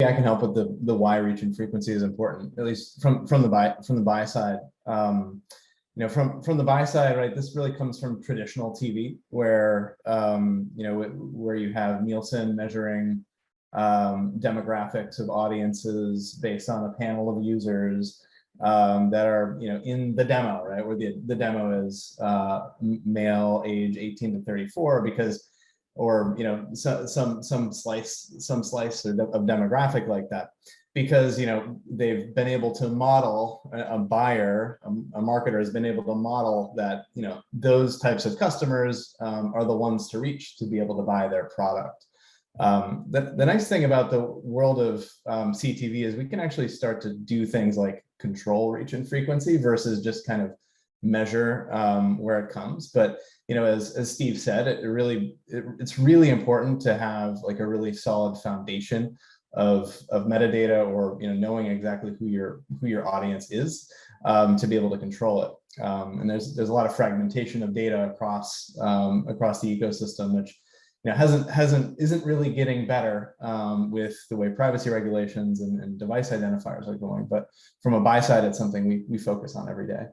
I can help with the why reach and frequency is important, at least from the buy side. From the buy side, right? This really comes from traditional TV, where where you have Nielsen measuring demographics of audiences based on a panel of users that are in the demo, right? Where the demo is male, age 18 to 34, because, or some slice of demographic like that, because they've been able to model, a buyer, a marketer has been able to model that those types of customers are the ones to reach to be able to buy their product. The nice thing about the world of CTV is we can actually start to do things like control reach and frequency versus just kind of measure where it comes. But as Steve said, it's really important to have like a really solid foundation of metadata, or knowing exactly who your audience is, to be able to control it. And there's a lot of fragmentation of data across the ecosystem, which isn't really getting better with the way privacy regulations and device identifiers are going. But from a buy side, it's something we focus on every day.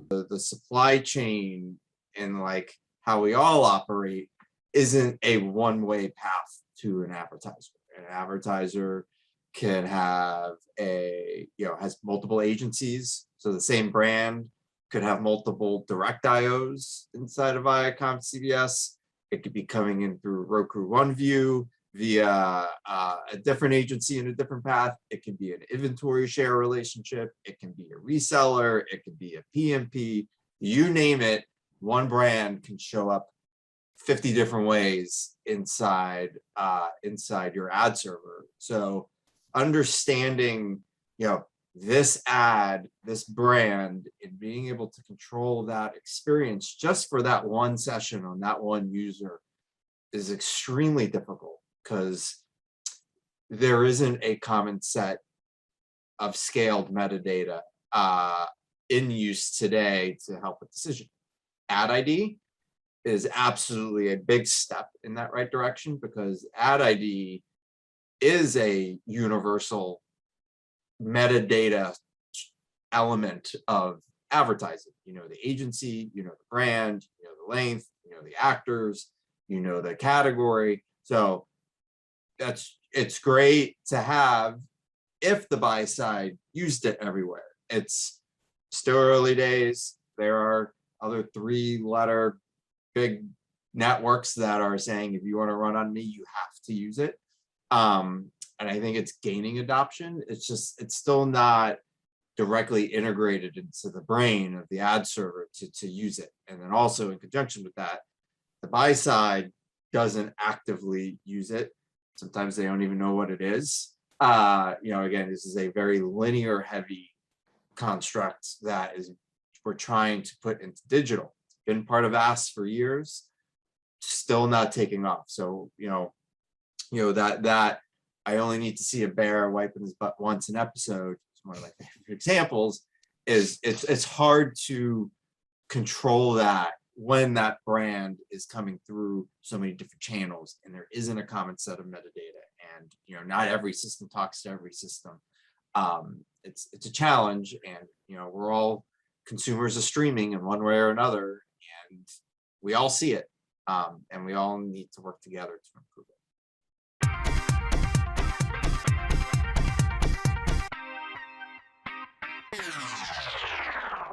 The supply chain and like how we all operate isn't a one-way path to an advertiser. An advertiser can have has multiple agencies. So the same brand could have multiple direct IOs inside of Viacom CBS. It could be coming in through Roku OneView via a different agency in a different path. It can be an inventory share relationship. It can be a reseller. It can be a PMP. You name it, one brand can show up 50 different ways inside your ad server. So understanding this ad, this brand, and being able to control that experience just for that one session on that one user is extremely difficult, because there isn't a common set of scaled metadata in use today to help with decision. Ad ID is absolutely a big step in that right direction, because ad ID is a universal metadata element of advertising. The agency, the brand, the length, the actors, the category. So it's great to have if the buy side used it everywhere. It's still early days. There are other 3-letter big networks that are saying, if you want to run on me, you have to use it. And I think it's gaining adoption. It's still not directly integrated into the brain of the ad server to use it. And then also in conjunction with that, the buy side doesn't actively use it. Sometimes they don't even know what it is. Again, this is a very linear heavy construct that we're trying to put into digital. It's been part of ads for years, still not taking off. So, that I only need to see a bear wiping his butt once an episode. It's one of my favorite examples. It's hard to control that when that brand is coming through so many different channels and there isn't a common set of metadata, and not every system talks to every system. It's a challenge, and we're all consumers of streaming in one way or another, and we all see it, and we all need to work together to improve it.